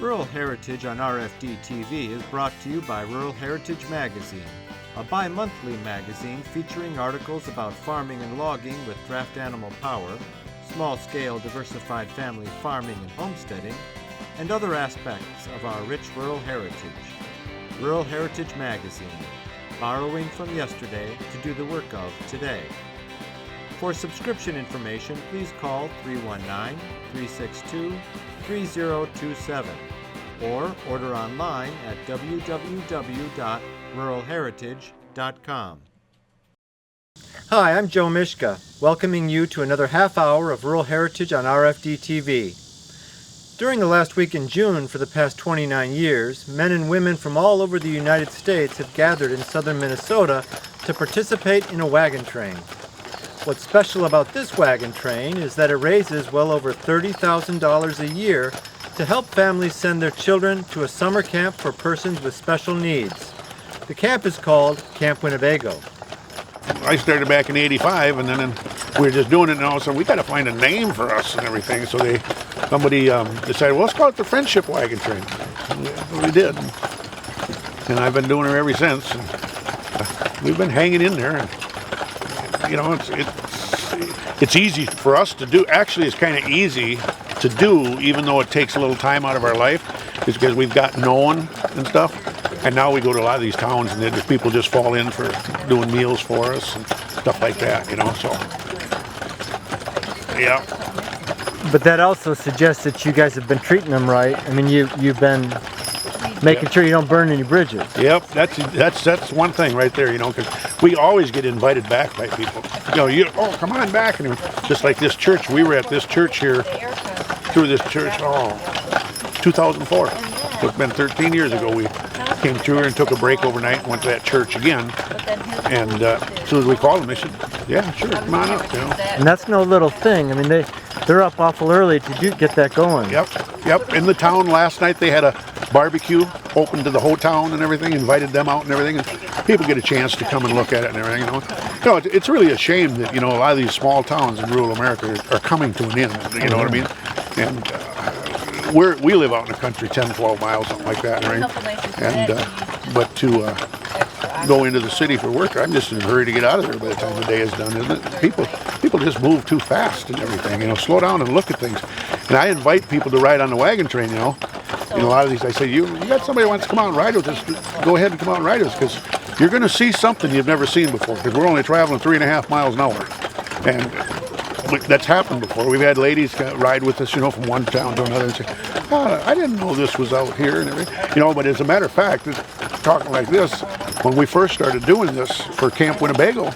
Rural Heritage on RFD TV is brought to you by Rural Heritage Magazine, a bi-monthly magazine featuring articles about farming and logging with draft animal power, small-scale diversified family farming and homesteading, and other aspects of our rich rural heritage. Rural Heritage Magazine, borrowing from yesterday to do the work of today. For subscription information, please call 319-362-3027 or order online at www.ruralheritage.com. Hi, I'm Joe Mishka, welcoming you to another half hour of Rural Heritage on RFD TV. During the last week in June for the past 29 years, men and women from all over the United States have gathered in southern Minnesota to participate in a wagon train. What's special about this wagon train is that it raises well over $30,000 a year to help families send their children to a summer camp for persons with special needs. The camp is called Camp Winnebago. I started back in '85, and then we were just doing it, and all of a sudden we got to find a name for us and everything. So somebody decided, well, let's call it the Friendship Wagon Train. We did, and I've been doing it ever since. And we've been hanging in there. And, you know, it's easy for us to do. Actually, it's kind of easy to do, even though it takes a little time out of our life, is because we've got known and stuff. And now we go to a lot of these towns, and people just fall in for doing meals for us and stuff like that, you know, so, yeah. But that also suggests that you guys have been treating them right. I mean, you've been making sure you don't burn any bridges. Yep, that's one thing right there, you know, because we always get invited back by people. You know, come on back. And just like this church, we were at this church here, through this church, 2004. So it's been 13 years ago. We came through here and took a break overnight and went to that church again. And as soon as we called them, they said, yeah, sure, come on up, you know. And that's no little thing. I mean, they're up awful early to get that going. Yep. In the town last night, they had a barbecue open to the whole town and everything, invited them out and everything, and people get a chance to come and look at it and everything, you know. No, it's really a shame that, you know, a lot of these small towns in rural America are coming to an end, you know what I mean? And we live out in the country 10, 12 miles, something like that, right? And but to go into the city for work, I'm just in a hurry to get out of there by the time the day is done, isn't it? People just move too fast and everything, you know. Slow down and look at things. And I invite people to ride on the wagon train, you know. And a lot of these, I say, you got somebody who wants to come out and ride with us, go ahead and come out and ride with us, because you're going to see something you've never seen before, because we're only traveling 3.5 miles an hour. And that's happened before. We've had ladies ride with us, you know, from one town to another and say, I didn't know this was out here and everything. You know, but as a matter of fact, talking like this, when we first started doing this for Camp Winnebago,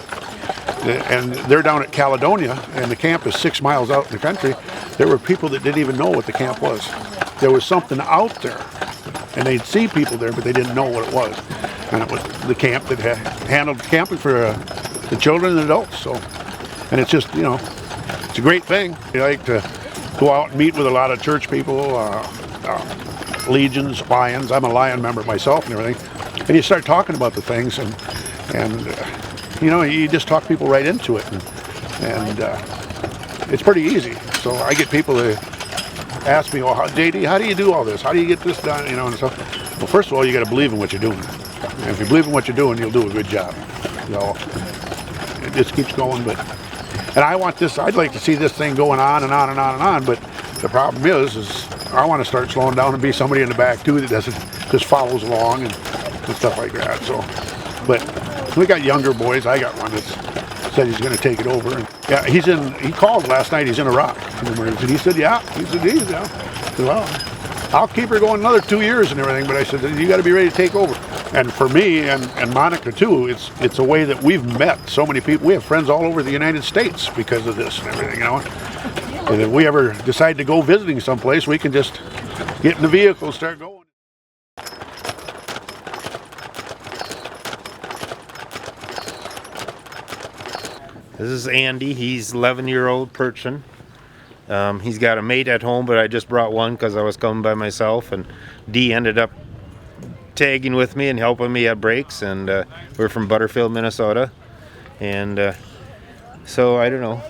and they're down at Caledonia, and the camp is 6 miles out in the country, there were people that didn't even know what the camp was. There was something out there, and they'd see people there, but they didn't know what it was. And it was the camp that handled camping for the children and adults. So, and it's just, you know, it's a great thing. You like to go out and meet with a lot of church people, legions, lions. I'm a lion member myself and everything. And you start talking about the things, and you know, you just talk people right into it, and it's pretty easy. So I get people to ask me, well, JD, how do you do all this? How do you get this done? You know, and stuff. Well, first of all, you got to believe in what you're doing. And if you believe in what you're doing, you'll do a good job. So it just keeps going. And I want this. I'd like to see this thing going on and on and on and on. But the problem is I want to start slowing down and be somebody in the back too that doesn't just follows along and stuff like that. So, but we got younger boys. I got one that said he's going to take it over. And yeah, he called last night. He's in Iraq. And he said, yeah. He said, yeah. I said, well, I'll keep her going another 2 years and everything. But I said, you got to be ready to take over. And for me and Monica too, it's a way that we've met so many people. We have friends all over the United States because of this and everything, you know. And if we ever decide to go visiting someplace, we can just get in the vehicle and start going. This is Andy. He's 11-year-old Perchin. He's got a mate at home, but I just brought one because I was coming by myself, and Dee ended up tagging with me and helping me at breaks, and we're from Butterfield, Minnesota, and so I don't know.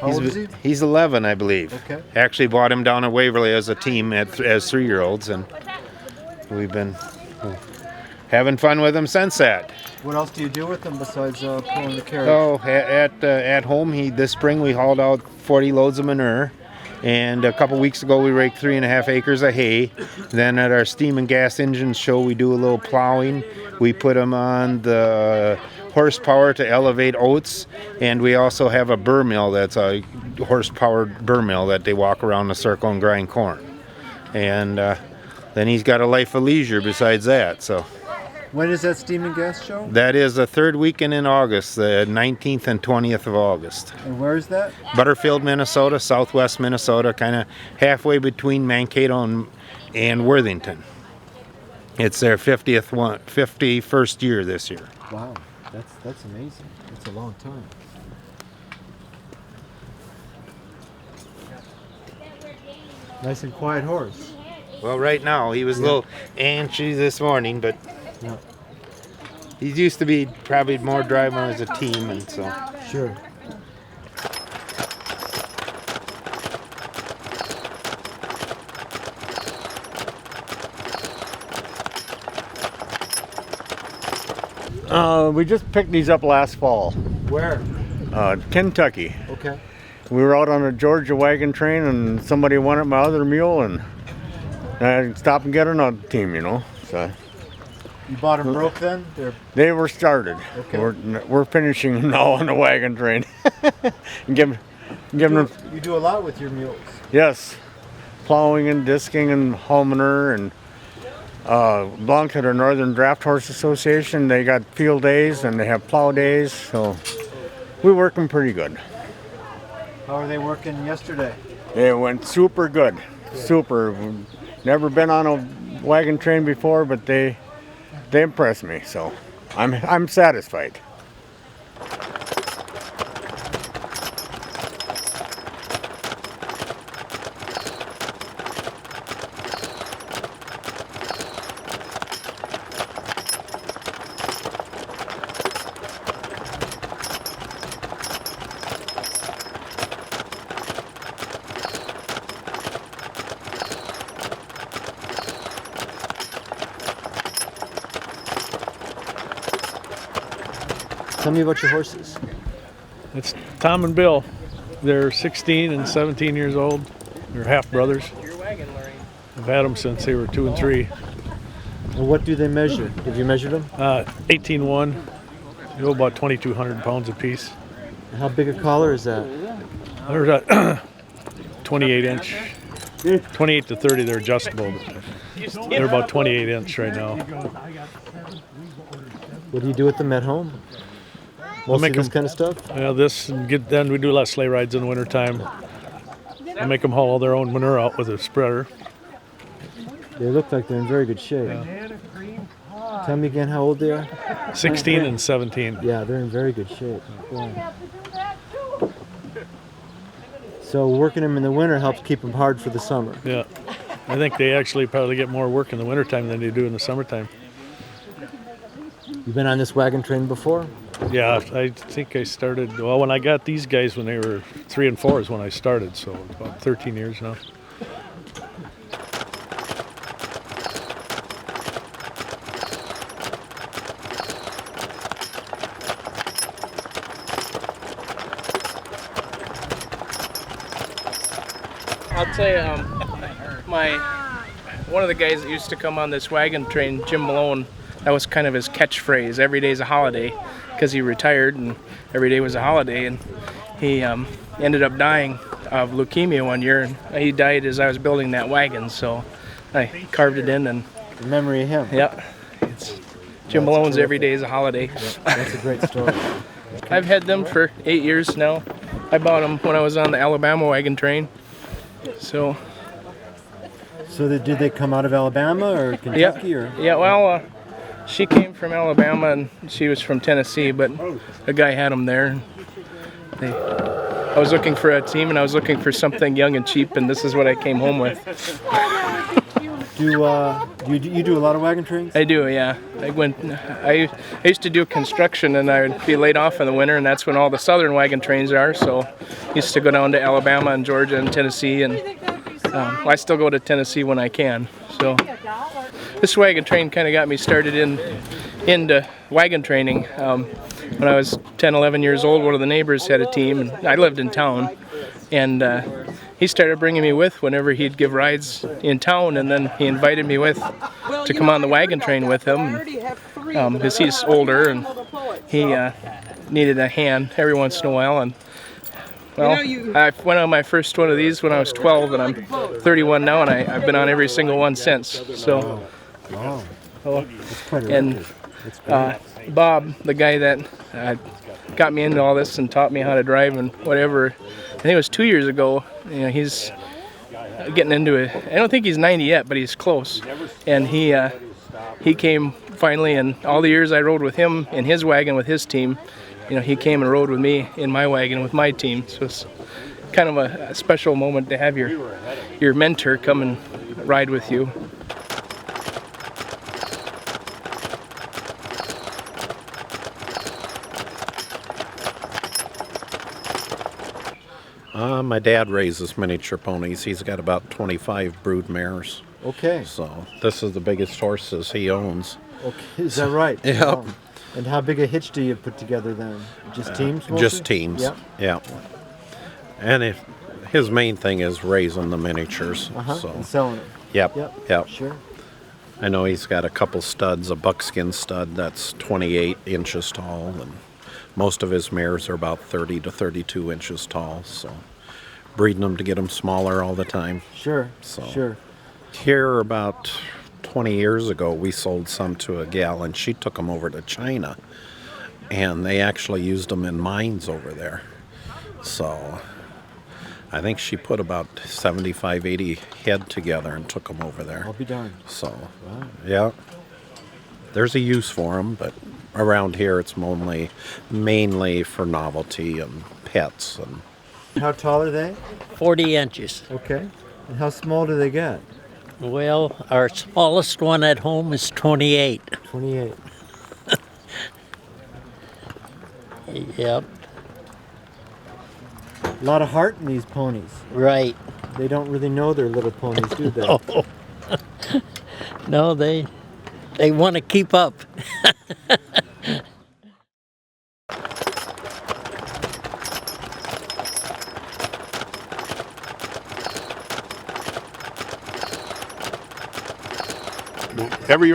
How old is he? He's 11, I believe. Okay. Actually bought him down at Waverly as a team as 3-year-olds, and we've been having fun with him since that. What else do you do with them besides pulling the carriage? So at home, this spring we hauled out 40 loads of manure, and a couple weeks ago we raked 3.5 acres of hay. Then at our steam and gas engine show, we do a little plowing. We put them on the horsepower to elevate oats, and we also have a burr mill that's a horse-powered burr mill that they walk around the circle and grind corn. And then he's got a life of leisure besides that. So When is that steam and gas show? that is the third weekend in August, the 19th and 20th of August. And where is that? Butterfield, Minnesota, southwest Minnesota, kind of halfway between Mankato and Worthington. It's their 51st year this year. Wow, that's amazing. That's a long time. Nice and quiet horse. Well, right now, he was a little antsy this morning, but Yeah. he used to be probably more driving as a team, and so. Sure. We just picked these up last fall. Where? Kentucky. Okay. We were out on a Georgia wagon train and somebody wanted my other mule and I stopped and get another team, you know. So You bought them broke then? they were started. Okay. We're finishing them now on the wagon train. and giving them, You do a lot with your mules. yes, plowing and disking and hull manure and belong to the Northern Draft Horse Association. They got field days and they have plow days, so we work them pretty good. How are they working yesterday? It went super good, super. Never been on a wagon train before, but they impressed me, so I'm satisfied. Tell me about your horses. It's Tom and Bill. They're 16 and 17 years old. They're half brothers. I've had them since they were 2 and 3. And what do they measure? Have you measured them? 18-1. They go about 2,200 pounds apiece. How big a collar is that? They're a 28 inch. 28 to 30, they're adjustable. But they're about 28 inch right now. What do you do with them at home? Mostly make this 'em- kind of stuff? Then we do a lot of sleigh rides in the wintertime. I make them haul all their own manure out with a spreader. They look like they're in very good shape. Tell me again how old they are? 16 and 17. Yeah, they're in very good shape. Wow. So working them in the winter helps keep them hard for the summer. Yeah. I think they actually probably get more work in the wintertime than they do in the summertime. You've been on this wagon train before? Yeah, I think I started, well, when I got these guys when they were 3 and 4 is when I started, so it's about 13 years now. I'll tell you, one of the guys that used to come on this wagon train, Jim Malone, that was kind of his catchphrase. Every day's a holiday, because he retired and every day was a holiday. And he ended up dying of leukemia one year, and he died as I was building that wagon. So I carved it in, and In memory of him. yeah, it's Jim Malone's Every Day is a Holiday. That's a great story. I've had them for 8 years now. I bought them when I was on the Alabama wagon train. So So did they come out of Alabama or Kentucky? Or? yeah, well, she came from Alabama and she was from Tennessee, but a guy had them there. I was looking for a team and I was looking for something young and cheap, and this is what I came home with. You do a lot of wagon trains? I do, yeah. I used to do construction, and I would be laid off in the winter, and that's when all the southern wagon trains are. So I used to go down to Alabama and Georgia and Tennessee, and I still go to Tennessee when I can. So this wagon train kind of got me started into wagon training. When I was 10, 11 years old, one of the neighbors had a team, and I lived in town, and he started bringing me with whenever he'd give rides in town, and then he invited me with to come on the wagon train with him, because he's older and he needed a hand every once in a while. And well, I went on my first one of these when I was 12, and I'm 31 now, and I've been on every single one since. So, and Bob, the guy that got me into all this and taught me how to drive and whatever, I think it was 2 years ago. You know, he's getting into it. I don't think he's 90 yet, but he's close. And he came finally, and all the years I rode with him in his wagon with his team, you know, he came and rode with me in my wagon with my team. So it's kind of a special moment to have your mentor come and ride with you. My dad raises miniature ponies. He's got about 25 brood mares. Okay. So this is the biggest horses he owns. Okay, is that right? Yep. Wow. And how big a hitch do you put together then? Just teams mostly? Just teams. Yep. Yeah. And his main thing is raising the miniatures. So. And selling them. Yep. Sure. I know he's got a couple studs, a buckskin stud that's 28 inches tall, and most of his mares are about 30 to 32 inches tall. So breeding them to get them smaller all the time. Sure. So. Sure. Here about 20 years ago, we sold some to a gal, and she took them over to China, and they actually used them in mines over there. So I think she put about 75, 80 head together and took them over there. I'll be darned. So, Wow. yeah, there's a use for them, but around here it's mainly for novelty and pets. And How tall are they? 40 inches. Okay. And how small do they get? Well, our smallest one at home is 28. 28. Yep, A lot of heart in these ponies. right. They don't really know they're little ponies, do they? Oh. No, they want to keep up. Every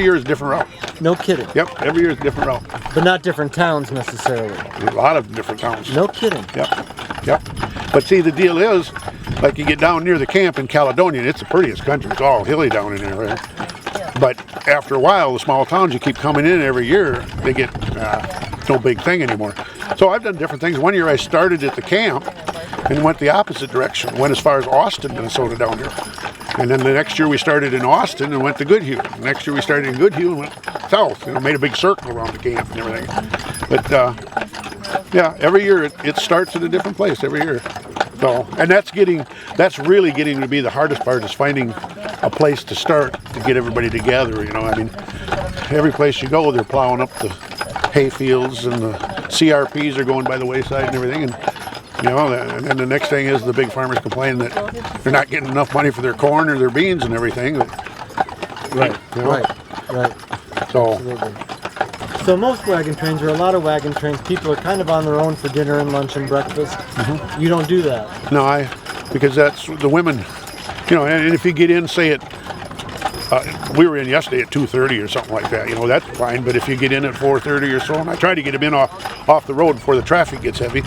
year is a different route. No kidding. Yep, every year is a different route. But not different towns necessarily. A lot of different towns. No kidding. Yep. But see, the deal is, like you get down near the camp in Caledonia, it's the prettiest country. It's all hilly down in there, right? But after a while, the small towns you keep coming in every year, they get no big thing anymore. So I've done different things. One year I started at the camp and went the opposite direction. Went as far as Austin, Minnesota down here. And then the next year we started in Austin and went to Goodhue. The next year we started in Goodhue and went south. Made a big circle around the camp and everything. But yeah, every year it starts at a different place every year. So, and that's really getting to be the hardest part, is finding a place to start to get everybody together. I mean, every place you go, they're plowing up the hay fields, and the CRPs are going by the wayside and everything. And then the next thing is the big farmers complain that they're not getting enough money for their corn or their beans and everything. Right. So. Absolutely. So most wagon trains, or a lot of wagon trains, people are kind of on their own for dinner and lunch and breakfast. Mm-hmm. You don't do that. No, because that's the women, and if you get in, say at, we were in yesterday at 2:30 or something like that, that's fine. But if you get in at 4:30 or so, and I try to get them in off the road before the traffic gets heavy.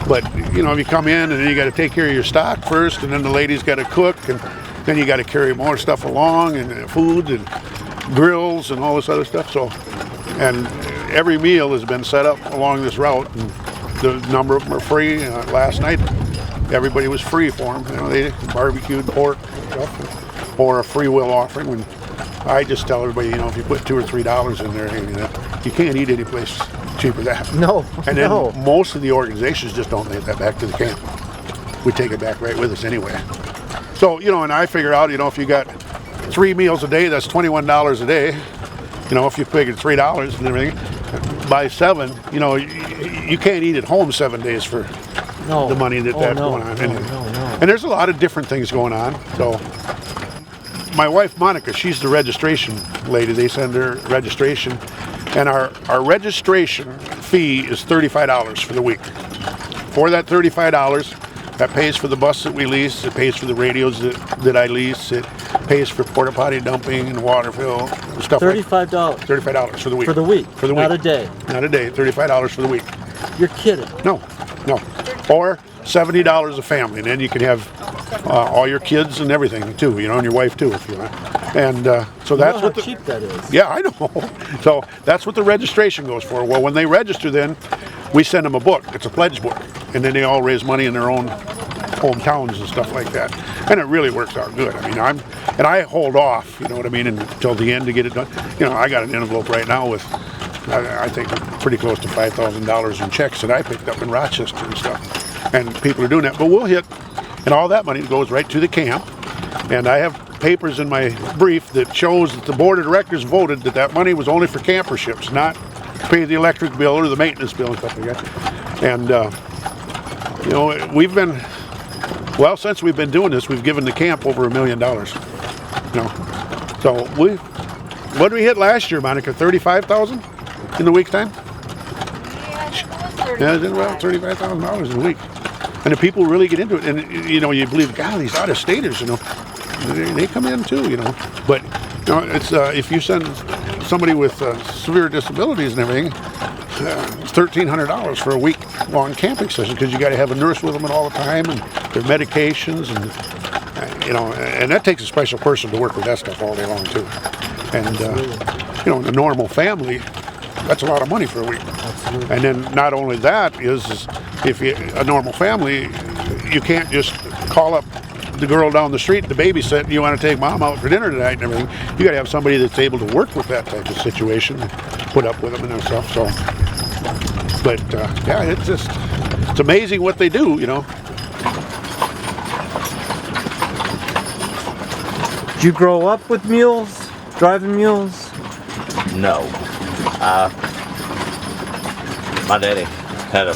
But, if you come in and then you got to take care of your stock first, and then the ladies got to cook, and then you got to carry more stuff along, and food and grills and all this other stuff. So, and every meal has been set up along this route, and the number of them are free. Last night, everybody was free for them. They barbecued pork and stuff, or a free will offering. And I just tell everybody, if you put $2 or $3 in there, you can't eat any place cheaper than that. No. And then most of the organizations just don't take that back to the camp. We take it back right with us anyway. So, and I figure out, if you got 3 meals a day, that's $21 a day. You know, if you figure $3 and everything, by 7, you know, you can't eat at home 7 days for the money that's going on. And there's a lot of different things going on. So my wife Monica, she's the registration lady. They send her registration, and our registration fee is $35 for the week. For that $35, that pays for the bus that we lease, it pays for the radios that I lease, it pays for porta potty dumping and water fill and stuff. $35. $35 for the week. For the week. For the week. Not a day. Not a day. $35 for the week. You're kidding. No. Or $70 a family, and then you can have all your kids and everything too, you know, and your wife too if you want. And so that's what cheap that is. Yeah, I know. So that's what the registration goes for. Well, when they register, then we send them a book. It's a pledge book, and then they all raise money in their own hometowns and stuff like that. And it really works out good. I mean, I hold off, you know what I mean, until the end to get it done. You know, I got an envelope right now with, I think, pretty close to $5,000 in checks that I picked up in Rochester and stuff. And people are doing that. But we'll hit, and all that money goes right to the camp. And I have papers in my brief that shows that the board of directors voted that money was only for camperships, not to pay the electric bill or the maintenance bill and stuff like that. And, you know, since we've been doing this, we've given the camp over $1 million. You know, so what did we hit last year, Monica? 35,000 in the week time? Yeah, it's about $35,000 a week. And the people really get into it. And, you know, you believe, God, these out-of-staters, you know, they come in too, you know. But, you know, it's if you send somebody with severe disabilities and everything, it's $1,300 for a week-long camping session because you got to have a nurse with them all the time and their medications and, you know, and that takes a special person to work with that stuff all day long too. And, you know, in a normal family, that's a lot of money for a week. Absolutely. And then not only that is if you a normal family, you can't just call up the girl down the street to babysit and you want to take mom out for dinner tonight and everything. You got to have somebody that's able to work with that type of situation, put up with them and stuff. So, but yeah, it's amazing what they do, you know. Did you grow up with mules, driving mules? No. My daddy had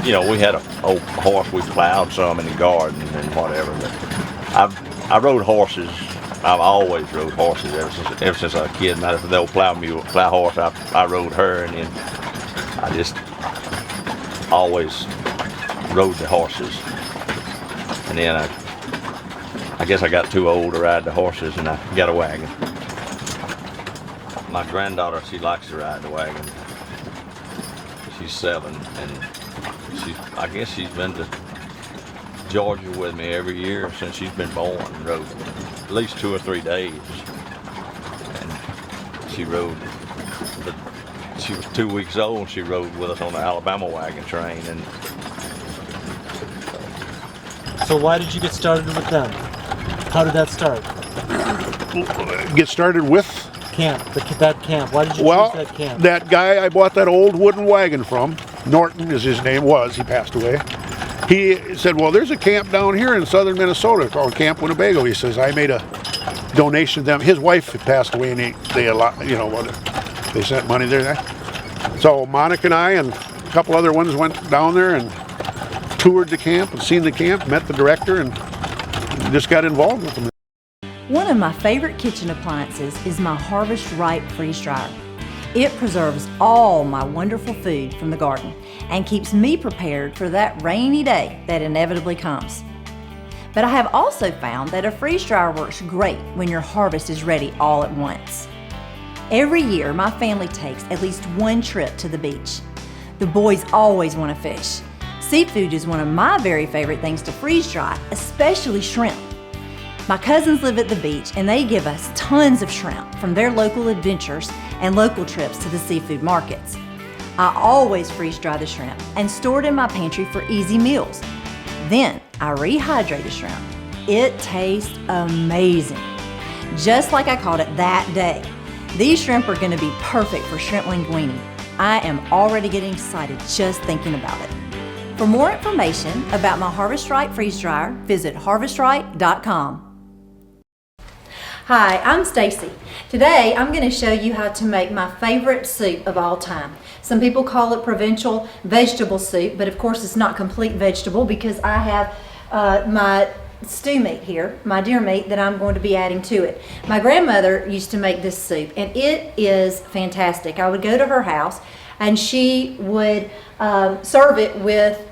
we had a old horse. We plowed some in the garden and whatever. But I rode horses. I've always rode horses ever since I was a kid. Matter of fact, the old plow horse, I rode her, and then I just always rode the horses. And then I guess I got too old to ride the horses, and I got a wagon. My granddaughter, she likes to ride the wagon. She's 7, and I guess she's been to Georgia with me every year since she's been born and rode at least 2 or 3 days. And she rode, but she was 2 weeks old and she rode with us on the Alabama wagon train. And so why did you get started with them? How did that start? Get started with? Camp, that camp. Why did you choose that camp? That guy I bought that old wooden wagon from, Norton is his name, he passed away. He said, well, there's a camp down here in southern Minnesota called Camp Winnebago. He says, I made a donation to them. His wife had passed away and they sent money there. So Monica and I and a couple other ones went down there and toured the camp and seen the camp, met the director, and just got involved with them. One of my favorite kitchen appliances is my Harvest Right freeze dryer. It preserves all my wonderful food from the garden and keeps me prepared for that rainy day that inevitably comes. But I have also found that a freeze dryer works great when your harvest is ready all at once. Every year, my family takes at least one trip to the beach. The boys always want to fish. Seafood is one of my very favorite things to freeze dry, especially shrimp. My cousins live at the beach and they give us tons of shrimp from their local adventures and local trips to the seafood markets. I always freeze dry the shrimp and store it in my pantry for easy meals. Then I rehydrate the shrimp. It tastes amazing. Just like I called it that day. These shrimp are going to be perfect for shrimp linguine. I am already getting excited just thinking about it. For more information about my Harvest Right freeze dryer, visit harvestright.com. Hi, I'm Stacy. Today I'm going to show you how to make my favorite soup of all time. Some people call it provincial vegetable soup, but of course it's not complete vegetable because I have my stew meat here, my deer meat that I'm going to be adding to it. My grandmother used to make this soup and it is fantastic. I would go to her house and she would serve it with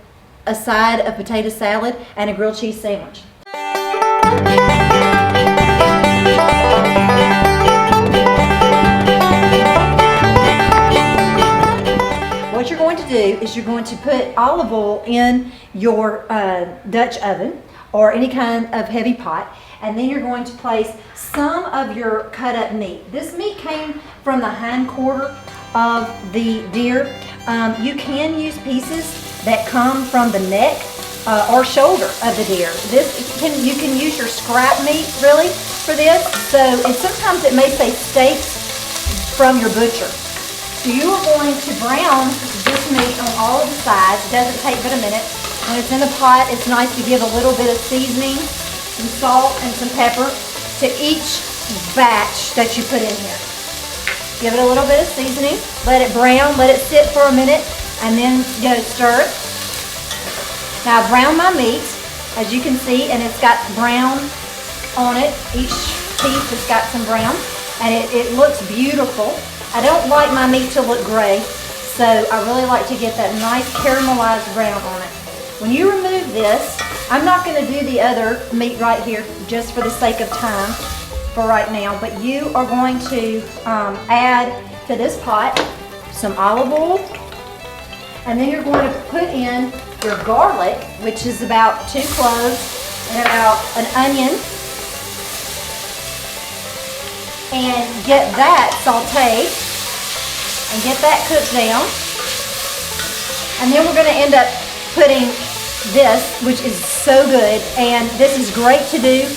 a side of potato salad and a grilled cheese sandwich. What you're going to do is you're going to put olive oil in your Dutch oven or any kind of heavy pot, and then you're going to place some of your cut up meat. This meat came from the hind quarter of the deer. You can use pieces that come from the neck or shoulder of the deer. You can use your scrap meat really for this. So sometimes it may say steaks from your butcher. So you are going to brown this meat on all of the sides. It doesn't take but a minute. When it's in the pot, it's nice to give a little bit of seasoning, some salt and some pepper to each batch that you put in here. Give it a little bit of seasoning, let it brown, let it sit for a minute, and then stir it. Now I brown my meat, as you can see, and it's got brown on it. Each piece has got some brown, and it looks beautiful. I don't like my meat to look gray, so I really like to get that nice caramelized brown on it. When you remove this, I'm not going to do the other meat right here just for the sake of time for right now, but you are going to add to this pot some olive oil, and then you're going to put in your garlic, which is about 2 cloves and about an onion, and get that sauteed and get that cooked down. And then we're going to end up putting this, which is so good, and this is great to do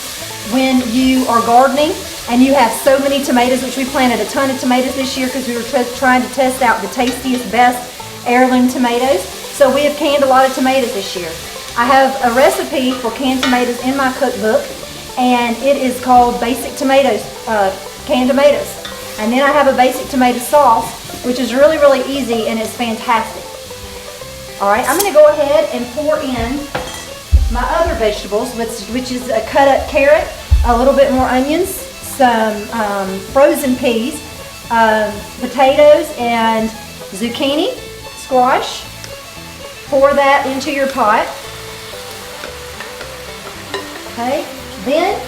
when you are gardening and you have so many tomatoes, which we planted a ton of tomatoes this year because we were trying to test out the tastiest, best heirloom tomatoes. So we have canned a lot of tomatoes this year. I have a recipe for canned tomatoes in my cookbook, and it is called Basic Tomatoes, canned tomatoes. And then I have a basic tomato sauce, which is really, really easy and it's fantastic. All right, I'm going to go ahead and pour in my other vegetables, which is a cut up carrot, a little bit more onions, some frozen peas, potatoes and zucchini, squash. Pour that into your pot. Okay, then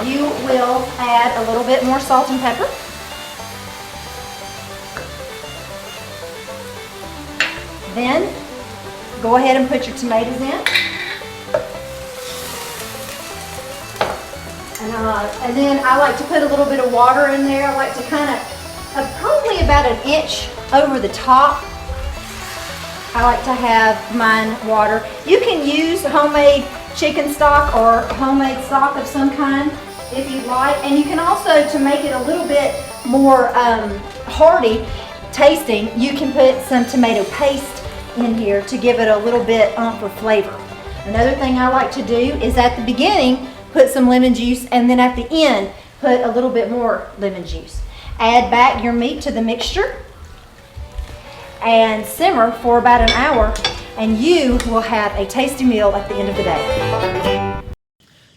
you will add a little bit more salt and pepper. Then go ahead and put your tomatoes in. And then I like to put a little bit of water in there. I like to kind of, probably about 1 inch over the top. I like to have mine water. You can use homemade chicken stock or homemade stock of some kind if you'd like. And you can also, to make it a little bit more hearty tasting, you can put some tomato paste in here to give it a little bit of flavor. Another thing I like to do is at the beginning put some lemon juice, and then at the end put a little bit more lemon juice. Add back your meat to the mixture and simmer for about an hour, and you will have a tasty meal at the end of the day.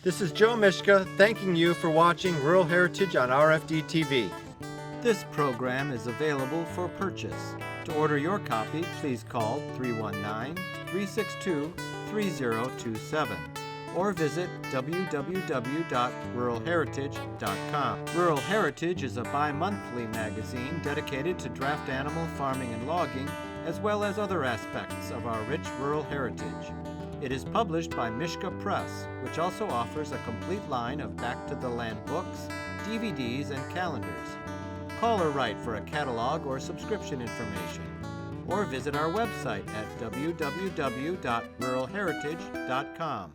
This is Joe Mishka thanking you for watching Rural Heritage on RFD TV. This program is available for purchase. To order your copy, please call 319-362-3027 or visit www.ruralheritage.com. Rural Heritage is a bi-monthly magazine dedicated to draft animal farming and logging, as well as other aspects of our rich rural heritage. It is published by Mishka Press, which also offers a complete line of Back to the Land books, DVDs, and calendars. Call or write for a catalog or subscription information, or visit our website at www.ruralheritage.com.